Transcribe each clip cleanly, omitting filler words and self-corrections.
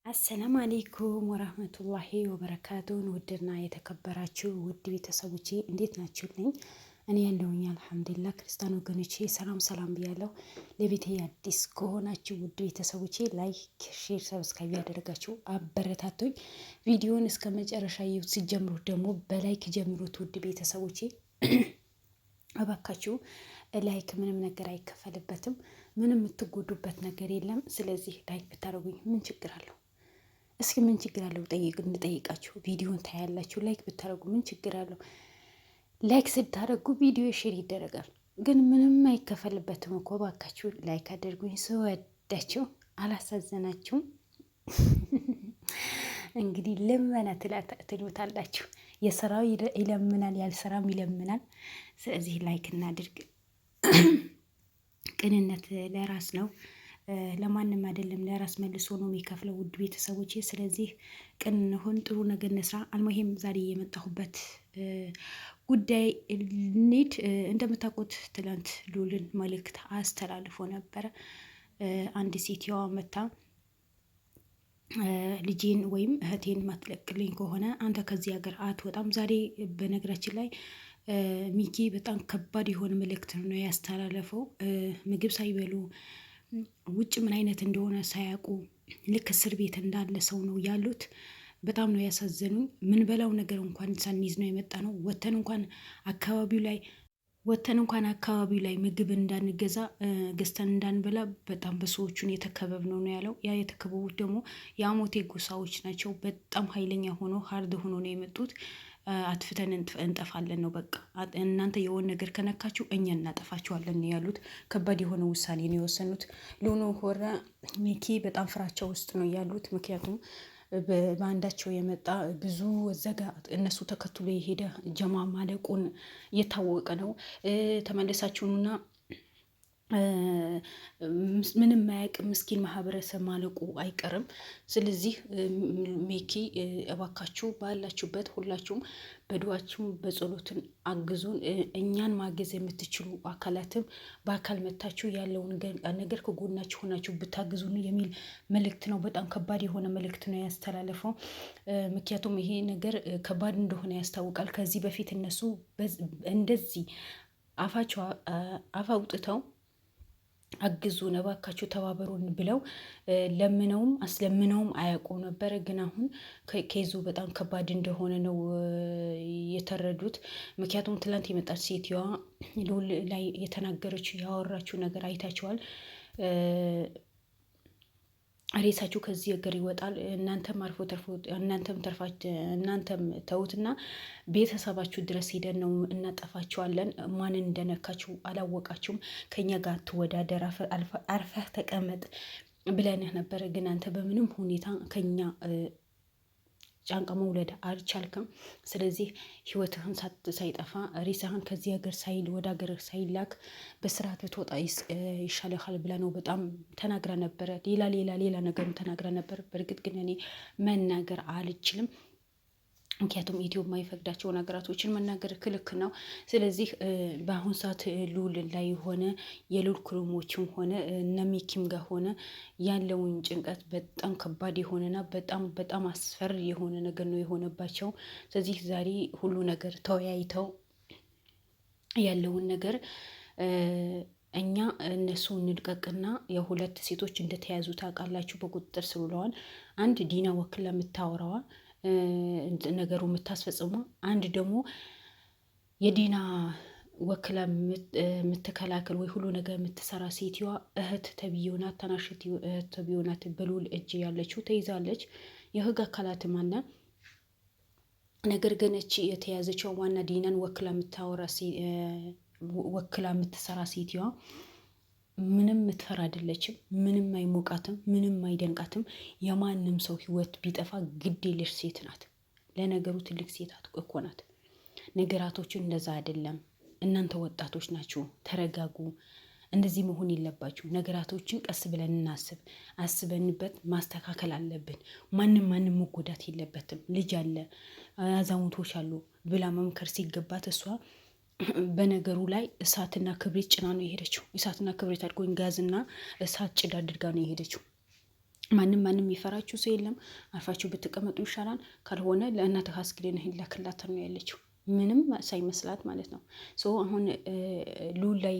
አሰላም አሌይኩም ወራህመቱላሂ ወበረካቱን። ውድና የተከበራችሁ ውድ ቤተሰቦቼ እንዴት ናችሁልኝ? እኔ ያለሁኝ አልሐምዱሊላህ። ክርስቲያን ወገኖቼ ሰላም ሰላም ብያለሁ። ለቤቴ አዲስ ከሆናችሁ ውድ ቤተሰቦቼ ላይክ፣ ሼር፣ ሰብስክራይብ ያደረጋችሁ አበረታቱኝ። ቪዲዮን እስከ መጨረሻ ሲጀምሩት ደግሞ በላይክ ጀምሩት ውድ ቤተሰቦቼ እባካችሁ። ላይክ ምንም ነገር አይከፈልበትም፣ ምንም የምትጎዱበት ነገር የለም። ስለዚህ ላይክ ብታደርጉኝ ምን ችግር አለው? እስኪ ምን ችግር አለው? እንጠይቃችሁ። ቪዲዮን ታያላችሁ፣ ላይክ ብታደርጉ ምን ችግር አለው? ላይክ ስታደርጉ ቪዲዮ ሼር ይደረጋል፣ ግን ምንም አይከፈልበትም እኮ። ባካችሁ ላይክ አድርጉኝ። ስወዳችሁ አላሳዘናችሁም? እንግዲህ ልመና ትሉታላችሁ። የስራው ይለምናል፣ ያልሰራም ይለምናል። ስለዚህ ላይክ እናድርግ። ቅንነት ለራስ ነው፣ ለማንም አይደለም። ለራስ መልሶ ነው የሚከፍለው ውድ ቤተሰቦቼ። ስለዚህ ቅን እንሆን፣ ጥሩ ነገር እንስራ። አልሙሂም ዛሬ የመጣሁበት ጉዳይ ኒድ እንደምታውቁት ትላንት ሉልን መልእክት አስተላልፎ ነበረ። አንድ ሴትዋ መታ ልጄን ወይም እህቴን ማትለቅልኝ ከሆነ አንተ ከዚህ ሀገር አትወጣም። ዛሬ በነገራችን ላይ ሚኪ በጣም ከባድ የሆነ መልእክት ነው ያስተላለፈው። ምግብ ሳይበሉ ውጭ ምን አይነት እንደሆነ ሳያውቁ ልክ እስር ቤት እንዳለ ሰው ነው ያሉት። በጣም ነው ያሳዘኑኝ። ምን በላው ነገር እንኳን ሳንይዝ ነው የመጣ ነው። ወተን እንኳን አካባቢው ላይ ምግብ እንዳንገዛ ገዝተን እንዳንበላ በጣም በሰዎቹን የተከበብ ነው ያለው። ያ የተከበቡት ደግሞ የአሞቴ ጎሳዎች ናቸው። በጣም ኃይለኛ ሆኖ ሀርድ ሆኖ ነው የመጡት። አትፍተን እንጠፋለን ነው በቃ። እናንተ የሆነ ነገር ከነካችሁ እኛ እናጠፋችኋለን ያሉት። ከባድ የሆነ ውሳኔ ነው የወሰኑት። ሉኑ ሆረ ሚኪ በጣም ፍራቻ ውስጥ ነው ያሉት። ምክንያቱም በአንዳቸው የመጣ ብዙ ዘጋ እነሱ ተከትሎ የሄደ ጀማ ማለቁን እየታወቀ ነው። ተመለሳችሁና ምንም ማያውቅ ምስኪን ማህበረሰብ ማለቁ አይቀርም። ስለዚህ ሚኪ እባካችሁ ባላችሁበት ሁላችሁም በዱዓችሁም በጸሎትን አግዙን። እኛን ማገዝ የምትችሉ አካላትም በአካል መታችሁ ያለውን ነገር ከጎናችሁ ሆናችሁ ብታግዙን የሚል መልእክት ነው። በጣም ከባድ የሆነ መልእክት ነው ያስተላለፈው። ምክንያቱም ይሄ ነገር ከባድ እንደሆነ ያስታውቃል። ከዚህ በፊት እነሱ እንደዚህ አፋቸው አፍ አውጥተው አግዙን እባካችሁ ተባበሩን ብለው ለምነውም አስለምነውም አያውቁ ነበረ። ግን አሁን ኬዙ በጣም ከባድ እንደሆነ ነው የተረዱት። ምክንያቱም ትላንት የመጣች ሴትዋ ሉል ላይ የተናገረችው ያወራችው ነገር አይታችኋል። ሬሳችሁ ከዚህ ሀገር ይወጣል፣ እናንተም አርፎ ተርፎ እናንተም ተውትና ቤተሰባችሁ ድረስ ሄደን ነው እናጠፋችኋለን። ማንን እንደነካችሁ አላወቃችሁም። ከኛ ጋር ትወዳደር፣ አርፈህ ተቀመጥ ብለንህ ነበረ። ግን አንተ በምንም ሁኔታ ከኛ ጫንቃ መውለድ አልቻልክም። ስለዚህ ህይወትህን ሳይጠፋ ሬሳህን ከዚህ ሀገር ወደ ሀገር ሳይላክ በስርዓት ብትወጣ ይሻልሃል ብላ ነው በጣም ተናግራ ነበረ። ሌላ ነገርም ተናግራ ነበር። በእርግጥ ግን እኔ መናገር አልችልም። ምክንያቱም ኢትዮ የማይፈቅዳቸው ነገራቶችን መናገር ክልክል ነው። ስለዚህ በአሁን ሰዓት ሉል ላይ ሆነ የሉል ክሩሞችም ሆነ እነሚኪም ጋር ሆነ ያለውን ጭንቀት በጣም ከባድ የሆነና በጣም አስፈሪ የሆነ ነገር ነው የሆነባቸው። ስለዚህ ዛሬ ሁሉ ነገር ተወያይተው ያለውን ነገር እኛ እነሱ እንድቀቅና የሁለት ሴቶች እንደተያዙ ታውቃላችሁ። በቁጥጥር ስር ውለዋል። አንድ ዲና ወክላ የምታወራዋ ነገሩ የምታስፈጽሙ፣ አንድ ደግሞ የዲና ወክላ የምትከላከል ወይ ሁሉ ነገር የምትሰራ ሴትዋ እህት ተብዬውናት ታናሽ እህት ተብዬውናት በሉል እጅ ያለችው ተይዛለች። የህግ አካላትም አለ። ነገር ግን እቺ የተያዘችው ዋና ዲናን ወክላ የምትሰራ ሴትዋ ምንም ምትፈራ አይደለችም። ምንም አይሞቃትም፣ ምንም አይደንቃትም። የማንም ሰው ህይወት ቢጠፋ ግድ የለሽ ሴት ናት። ለነገሩ ትልቅ ሴት እኮ ናት። ነገራቶችን እንደዛ አይደለም። እናንተ ወጣቶች ናችሁ፣ ተረጋጉ። እንደዚህ መሆን የለባችሁ። ነገራቶችን ቀስ ብለን እናስብ። አስበንበት ማስተካከል አለብን። ማንም መጎዳት የለበትም። ልጅ አለ፣ አዛውንቶች አሉ ብላ መምከር ሲገባት እሷ በነገሩ ላይ እሳትና ክብሪት ጭና ነው የሄደችው። እሳትና ክብሪት አድርጎኝ ጋዝና እሳት ጭድ አድርጋ ነው የሄደችው። ማንም የሚፈራችሁ ሰው የለም። አርፋችሁ ብትቀመጡ ይሻላል። ካልሆነ ለእናትህ አስክሬን ላክላት ነው ያለችው፣ ምንም ሳይመስላት ማለት ነው። አሁን ሉል ላይ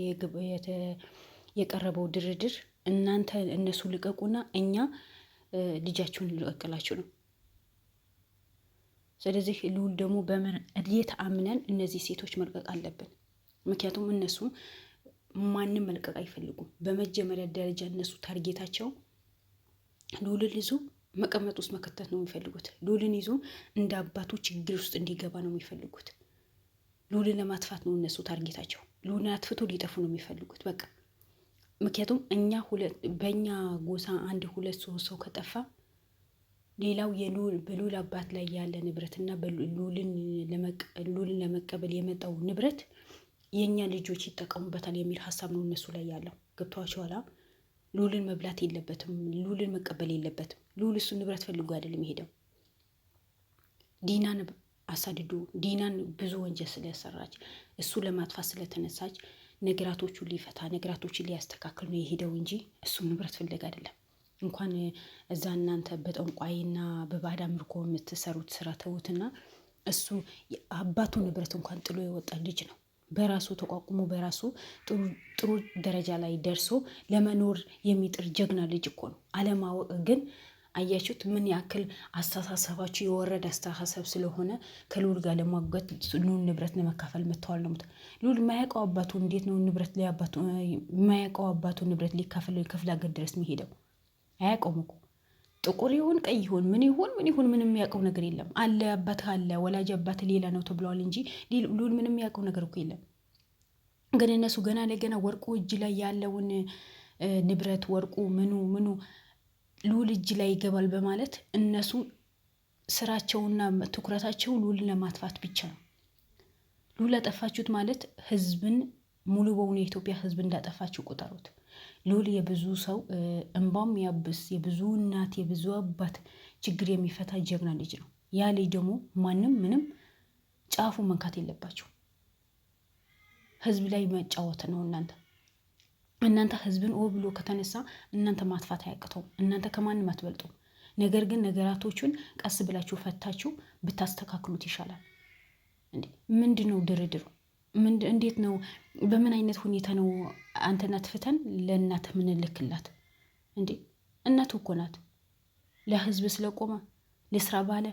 የቀረበው ድርድር እናንተ እነሱ ልቀቁና እኛ ልጃችሁን ልቀቅላችሁ ነው። ስለዚህ ሉል ደግሞ በምን እንዴት አምነን እነዚህ ሴቶች መልቀቅ አለብን? ምክንያቱም እነሱ ማንም መልቀቅ አይፈልጉም። በመጀመሪያ ደረጃ እነሱ ታርጌታቸው ሉልን ይዞ መቀመጥ ውስጥ መከተት ነው የሚፈልጉት። ሉልን ይዞ እንደ አባቱ ችግር ውስጥ እንዲገባ ነው የሚፈልጉት። ሉልን ለማጥፋት ነው እነሱ ታርጌታቸው። ሉልን አጥፍቶ ሊጠፉ ነው የሚፈልጉት በቃ። ምክንያቱም በእኛ ጎሳ 1 2 3 ሰው ከጠፋ ሌላው በሉል አባት ላይ ያለ ንብረትና ሉልን ለመቀበል የመጣው ንብረት የእኛ ልጆች ይጠቀሙበታል የሚል ሀሳብ ነው እነሱ ላይ ያለው። ገብቷቸዋል። ሉልን መብላት የለበትም፣ ሉልን መቀበል የለበትም። ሉል እሱ ንብረት ፈልጎ አይደለም የሄደው። ዲናን አሳድዶ ዲናን ብዙ ወንጀል ስለሰራች እሱ ለማጥፋት ስለተነሳች ነገራቶቹን ሊፈታ ነገራቶችን ሊያስተካክል ነው የሄደው እንጂ እሱ ንብረት ፍለግ አይደለም። እንኳን እዛ እናንተ በጠንቋይና በባዕድ አምልኮ የምትሰሩት ስራ ተውትና እሱ አባቱ ንብረት እንኳን ጥሎ የወጣ ልጅ ነው። በራሱ ተቋቁሞ በራሱ ጥሩ ደረጃ ላይ ደርሶ ለመኖር የሚጥር ጀግና ልጅ እኮ ነው። አለማወቅ ግን አያችሁት ምን ያክል አስተሳሰባችሁ የወረደ አስተሳሰብ ስለሆነ ከሉል ጋር ለማጓት ሉል ንብረት ለመካፈል መጥተዋል ነው። ሉል የማያውቀው አባቱ እንዴት ነው ንብረት ሊያባቱ የማያውቀው አባቱ ንብረት ሊካፈል ክፍለ ሀገር ድረስ የሚሄደው? አያውቀውም እኮ ጥቁር ይሁን ቀይ ይሁን ምን ይሁን ምንም የሚያውቀው ነገር የለም። አለ አባት አለ ወላጅ አባት ሌላ ነው ተብለዋል እንጂ ሉል ምንም የሚያውቀው ነገር እኮ የለም። ግን እነሱ ገና ለገና ወርቁ እጅ ላይ ያለውን ንብረት ወርቁ ምኑ ሉል እጅ ላይ ይገባል በማለት እነሱ ስራቸውና ትኩረታቸው ሉልን ለማጥፋት ብቻ ነው። ሉል አጠፋችሁት ማለት ህዝብን ሙሉ በሙሉ የኢትዮጵያ ህዝብ እንዳጠፋችሁ ቁጠሩት። ሉል የብዙ ሰው እንባም ያብስ የብዙ እናት የብዙ አባት ችግር የሚፈታ ጀግና ልጅ ነው። ያ ልጅ ደግሞ ማንም ምንም ጫፉ መንካት የለባቸው። ህዝብ ላይ መጫወት ነው። እናንተ ህዝብን ብሎ ከተነሳ እናንተ ማጥፋት አያቅተውም። እናንተ ከማንም አትበልጡ። ነገር ግን ነገራቶቹን ቀስ ብላችሁ ፈታችሁ ብታስተካክሉት ይሻላል። ምንድን ነው ድርድሩ? እንዴት ነው? በምን አይነት ሁኔታ ነው አንተን አጥፍተን ለእናት ምንልክላት? እናቱ እኮ ናት። ለህዝብ ስለቆመ ለስራ ባለ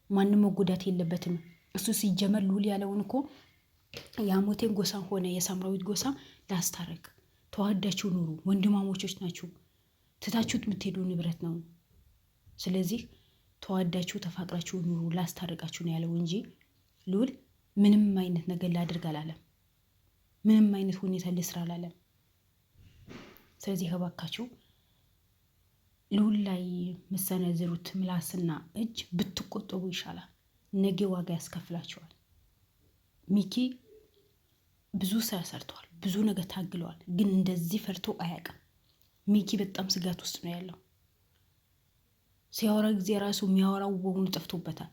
ማንም መጎዳት የለበትም። እሱ ሲጀመር ሉል ያለውን እኮ የአሞቴን ጎሳ ሆነ የሳምራዊት ጎሳ ላስታረቅ፣ ተዋዳችሁ ኑሩ፣ ወንድማሞቾች ናችሁ፣ ትታችሁት የምትሄዱ ንብረት ነው። ስለዚህ ተዋዳችሁ ተፋቅራችሁ ኑሩ፣ ላስታረቃችሁ ነው ያለው እንጂ ሉል ምንም አይነት ነገር ላድርግ አላለም። ምንም አይነት ሁኔታ ልስራ አላለም። ስለዚህ እባካችሁ ሉል ላይ መሰነዝሩት ምላስና እጅ ብትቆጠቡ ይሻላል። ነገ ዋጋ ያስከፍላቸዋል። ሚኪ ብዙ ስራ ሰርተዋል፣ ብዙ ነገር ታግለዋል። ግን እንደዚህ ፈርቶ አያውቅም። ሚኪ በጣም ስጋት ውስጥ ነው ያለው። ሲያወራ ጊዜ ራሱ የሚያወራው በሙሉ ጠፍቶበታል።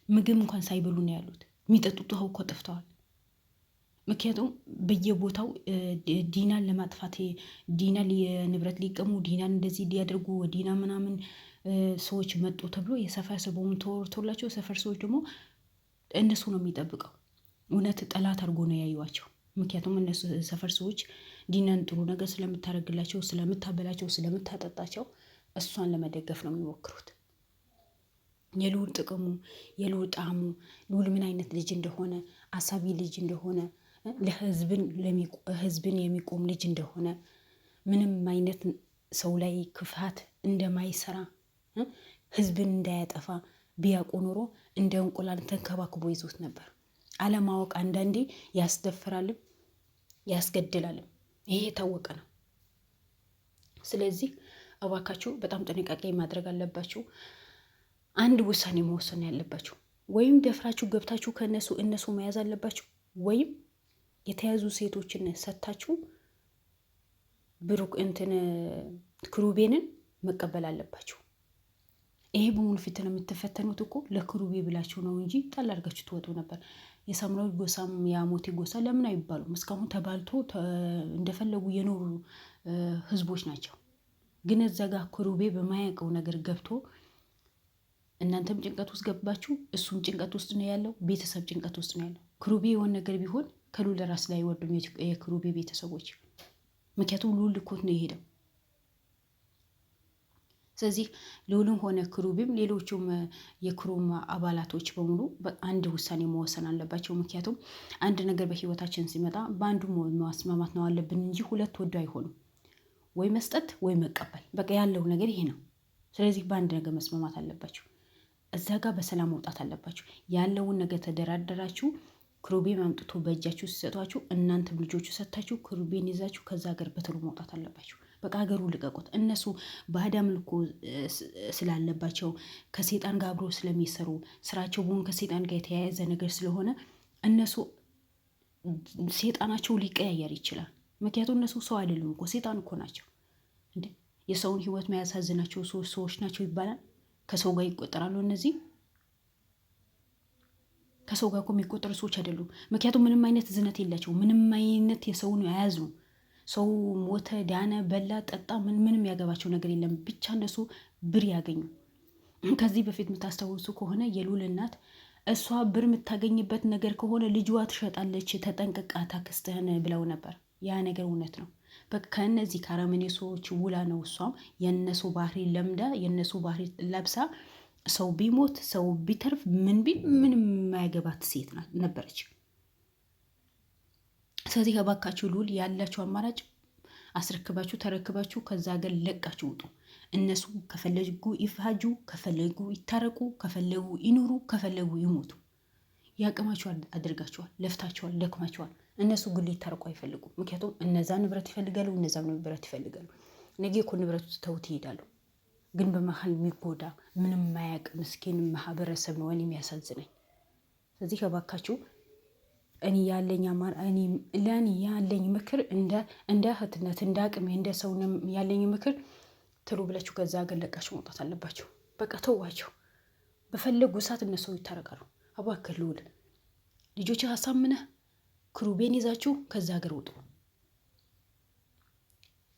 ምግብ እንኳን ሳይበሉ ነው ያሉት። የሚጠጡት ውሃ እኮ ጠፍተዋል። ምክንያቱም በየቦታው ዲናን ለማጥፋት ዲናን የንብረት ሊቀሙ ዲናን እንደዚህ ሊያደርጉ ዲና ምናምን ሰዎች መጡ ተብሎ የሰፈር ሰው በሙሉ ተወርቶላቸው የሰፈር ሰዎች ደግሞ እነሱ ነው የሚጠብቀው። እውነት ጠላት አድርጎ ነው ያዩዋቸው። ምክንያቱም እነሱ ሰፈር ሰዎች ዲናን ጥሩ ነገር ስለምታደርግላቸው፣ ስለምታበላቸው፣ ስለምታጠጣቸው እሷን ለመደገፍ ነው የሚሞክሩት። የሉል ጥቅሙ የሉል ጣዕሙ ሉል ምን አይነት ልጅ እንደሆነ አሳቢ ልጅ እንደሆነ ለህዝብን የሚቆም ልጅ እንደሆነ ምንም አይነት ሰው ላይ ክፋት እንደማይሰራ ህዝብን እንዳያጠፋ ቢያውቁ ኖሮ እንደ እንቁላል ተንከባክቦ ይዞት ነበር። አለማወቅ አንዳንዴ ያስደፍራልም ያስገድላልም። ይሄ የታወቀ ነው። ስለዚህ እባካችሁ በጣም ጥንቃቄ ማድረግ አለባችሁ። አንድ ውሳኔ መወሰን ያለባችሁ፣ ወይም ደፍራችሁ ገብታችሁ እነሱ መያዝ አለባችሁ፣ ወይም የተያዙ ሴቶችን ሰታችሁ ብሩክ ክሩቤንን መቀበል አለባችሁ። ይሄ በሙሉ ፊትን የምትፈተኑት እኮ ለክሩቤ ብላችሁ ነው እንጂ ጣል አድርጋችሁ ትወጡ ነበር። የሳምራዊ ጎሳም የአሞቴ ጎሳ ለምን አይባሉም? እስካሁን ተባልቶ እንደፈለጉ የኖሩ ህዝቦች ናቸው። ግን እዛ ጋር ክሩቤ በማያውቀው ነገር ገብቶ እናንተም ጭንቀት ውስጥ ገባችሁ፣ እሱም ጭንቀት ውስጥ ነው ያለው፣ ቤተሰብ ጭንቀት ውስጥ ነው ያለው። ክሩቤ የሆነ ነገር ቢሆን ከሉል ራስ ላይ አይወርዱም የክሩቤ ቤተሰቦች። ምክንያቱም ሉል ልኮት ነው የሄደው። ስለዚህ ልዑልም ሆነ ክሩቤም ሌሎቹም የክሩም አባላቶች በሙሉ አንድ ውሳኔ መወሰን አለባቸው። ምክንያቱም አንድ ነገር በህይወታችን ሲመጣ በአንዱ ማስማማት ነው አለብን እንጂ ሁለት ወዶ አይሆኑም። ወይ መስጠት ወይ መቀበል፣ በቃ ያለው ነገር ይሄ ነው። ስለዚህ በአንድ ነገር መስማማት አለባቸው። እዛ ጋር በሰላም መውጣት አለባችሁ። ያለውን ነገር ተደራደራችሁ፣ ክሩቤን አምጥቶ በእጃችሁ ሲሰጧችሁ እናንተም ልጆቹ ሰጥታችሁ ክሩቤን ይዛችሁ ከዛ ሀገር በቶሎ መውጣት አለባችሁ። በቃ ሀገሩ ልቀቁት። እነሱ ባዕድ አምልኮ ስላለባቸው ከሴጣን ጋር አብሮ ስለሚሰሩ ስራቸው በሆን ከሴጣን ጋር የተያያዘ ነገር ስለሆነ እነሱ ሴጣናቸው ሊቀያየር ይችላል። ምክንያቱም እነሱ ሰው አይደሉም እኮ ሴጣን እኮ ናቸው። እንዴ የሰውን ህይወት የሚያሳዝናቸው ሰዎች ናቸው ይባላል። ከሰው ጋር ይቆጠራሉ። እነዚህ ከሰው ጋር እኮ የሚቆጠሩ ሰዎች አይደሉም። ምክንያቱም ምንም አይነት ዝነት የላቸው። ምንም አይነት የሰውን አያዝኑ። ሰው ሞተ፣ ዳነ፣ በላ፣ ጠጣ ምንም ያገባቸው ነገር የለም። ብቻ እነሱ ብር ያገኙ። ከዚህ በፊት የምታስታውሱ ከሆነ የሉል እናት እሷ ብር የምታገኝበት ነገር ከሆነ ልጅዋ ትሸጣለች፣ ተጠንቅቃት አክስትህን ብለው ነበር። ያ ነገር እውነት ነው። በቃ ከእነዚህ ከአረመኔ ሰዎች ውላ ነው እሷም የእነሱ ባህሪ ለምዳ የእነሱ ባህሪ ለብሳ ሰው ቢሞት ሰው ቢተርፍ ምን ቢል ምንም የማያገባት ሴት ነበረች። ስለዚህ እባካችሁ ልዑል ያላችሁ አማራጭ አስረክባችሁ ተረክባችሁ ከዛ ሀገር ለቃችሁ ውጡ። እነሱ ከፈለጉ ይፋጁ፣ ከፈለጉ ይታረቁ፣ ከፈለጉ ይኑሩ፣ ከፈለጉ ይሞቱ። ያቅማችኋል አድርጋችኋል፣ ለፍታችኋል፣ ደክማችኋል። እነሱ ግን ሊታረቁ አይፈልጉም። ምክንያቱም እነዛ ንብረት ይፈልጋሉ፣ እነዛም ንብረት ይፈልጋሉ። ነገ እኮ ንብረቱ ተውት ይሄዳሉ። ግን በመሀል የሚጎዳ ምንም ማያቅ ምስኪን ማህበረሰብ ነው እኔ የሚያሳዝነኝ። ስለዚህ እባካችሁ እኔ ያለኝ ምክር እንደ እህትነት እንደ አቅሜ እንደ ሰው ያለኝ ምክር ትሉ ብላችሁ ከዛ ሀገር ለቃችሁ መውጣት አለባችሁ። በቃ ተዋቸው። በፈለጉ ሰዓት እነሱ ይታረቃሉ። እባክህ ልዑል ልጆች አሳምነህ ክሩቤን ይዛችሁ ከዛ ሀገር ውጡ።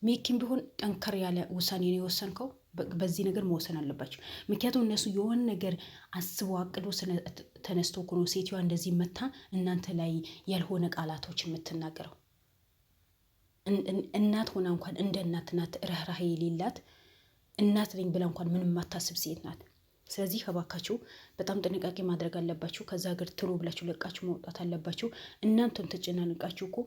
ሜኪም ቢሆን ጠንከር ያለ ውሳኔ ነው የወሰንከው። በዚህ ነገር መወሰን አለባቸው። ምክንያቱም እነሱ የሆነ ነገር አስበው አቅዶ ተነስቶ እኮ ነው ሴትዮዋ እንደዚህ መታ እናንተ ላይ ያልሆነ ቃላቶች የምትናገረው። እናት ሆና እንኳን እንደ እናት ናት፣ ርህራሄ የሌላት እናት ነኝ ብላ እንኳን ምንም ማታስብ ሴት ናት። ስለዚህ እባካችሁ በጣም ጥንቃቄ ማድረግ አለባችሁ። ከዛ ሀገር ትሎ ብላችሁ ለቃችሁ መውጣት አለባችሁ። እናንተም ተጨናንቃችሁ እኮ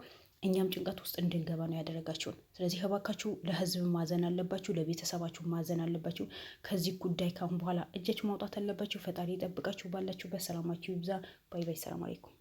እኛም ጭንቀት ውስጥ እንድንገባ ነው ያደረጋችሁን። ስለዚህ እባካችሁ ለህዝብ ማዘን አለባችሁ፣ ለቤተሰባችሁ ማዘን አለባችሁ። ከዚህ ጉዳይ ካሁን በኋላ እጃችሁ ማውጣት አለባችሁ። ፈጣሪ ይጠብቃችሁ። ባላችሁበት ሰላማችሁ ይብዛ። ባይ ባይ። ሰላም አለይኩም።